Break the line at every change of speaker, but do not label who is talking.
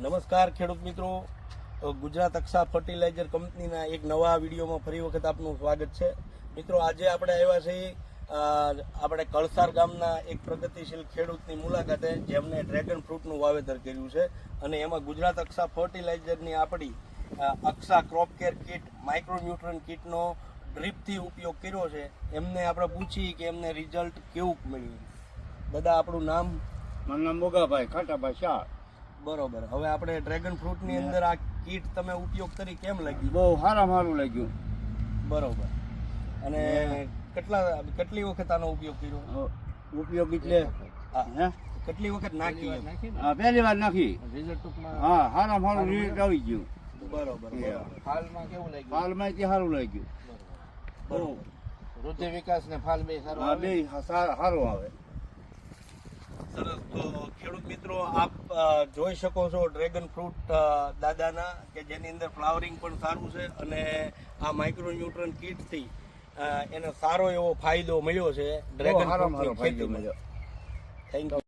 નમસ્કાર ખેડૂત મિત્રો, ગુજરાત અક્ષા ફર્ટિલાઇઝર કંપનીના એક નવા વિડીયોમાં ફરી વખત આપનું સ્વાગત છે. મિત્રો, આજે આપણે આવ્યા છીએ આપણે કળસાર ગામના એક પ્રગતિશીલ ખેડૂતની મુલાકાતે, જેમને ડ્રેગન ફ્રૂટનું વાવેતર કર્યું છે અને એમાં ગુજરાત અક્ષા ફર્ટિલાઇઝરની આપણી Aksha crop care kit, micronutrient કીટનો ડ્રીપથી ઉપયોગ કર્યો છે. એમને આપણે પૂછીએ કે એમને રિઝલ્ટ કેવું મળ્યું. દાદા, આપણું નામ?
મારું નામ મોગાભાઈ ખાટાભાઈ શાહ.
બરોબર. હવે આપણે ડ્રેગન ફ્રૂટની અંદર આ કીટ તમે ઉપયોગ કરી, કેમ લાગ્યું?
બહુ સારું લાગ્યું.
બરોબર. અને કેટલી વખત આનો ઉપયોગ કર્યો?
ઉપયોગ એટલે
કેટલી વખત નાખી?
પહેલી વાર નાખી. હા, સારું રિઝલ્ટ આવી ગયું.
બરોબર.
ફાલમાં કેવું લાગ્યું?
ફાલમાં સારું લાગ્યું.
બરોબર.
વૃદ્ધિ વિકાસ ને ફાલ બે સારું આવે?
બે સારું આવે.
સરસ. તો ખેડૂત મિત્રો, આપ જોઈ શકો છો ડ્રેગન ફ્રૂટ દાદાના, કે જેની અંદર ફ્લાવરિંગ પણ સારું છે અને આ માઇક્રોન્યુટ્રન કીટથી એને સારો એવો ફાયદો મળ્યો છે ડ્રેગન ફ્રૂટની ખેતીમાં. Thank you.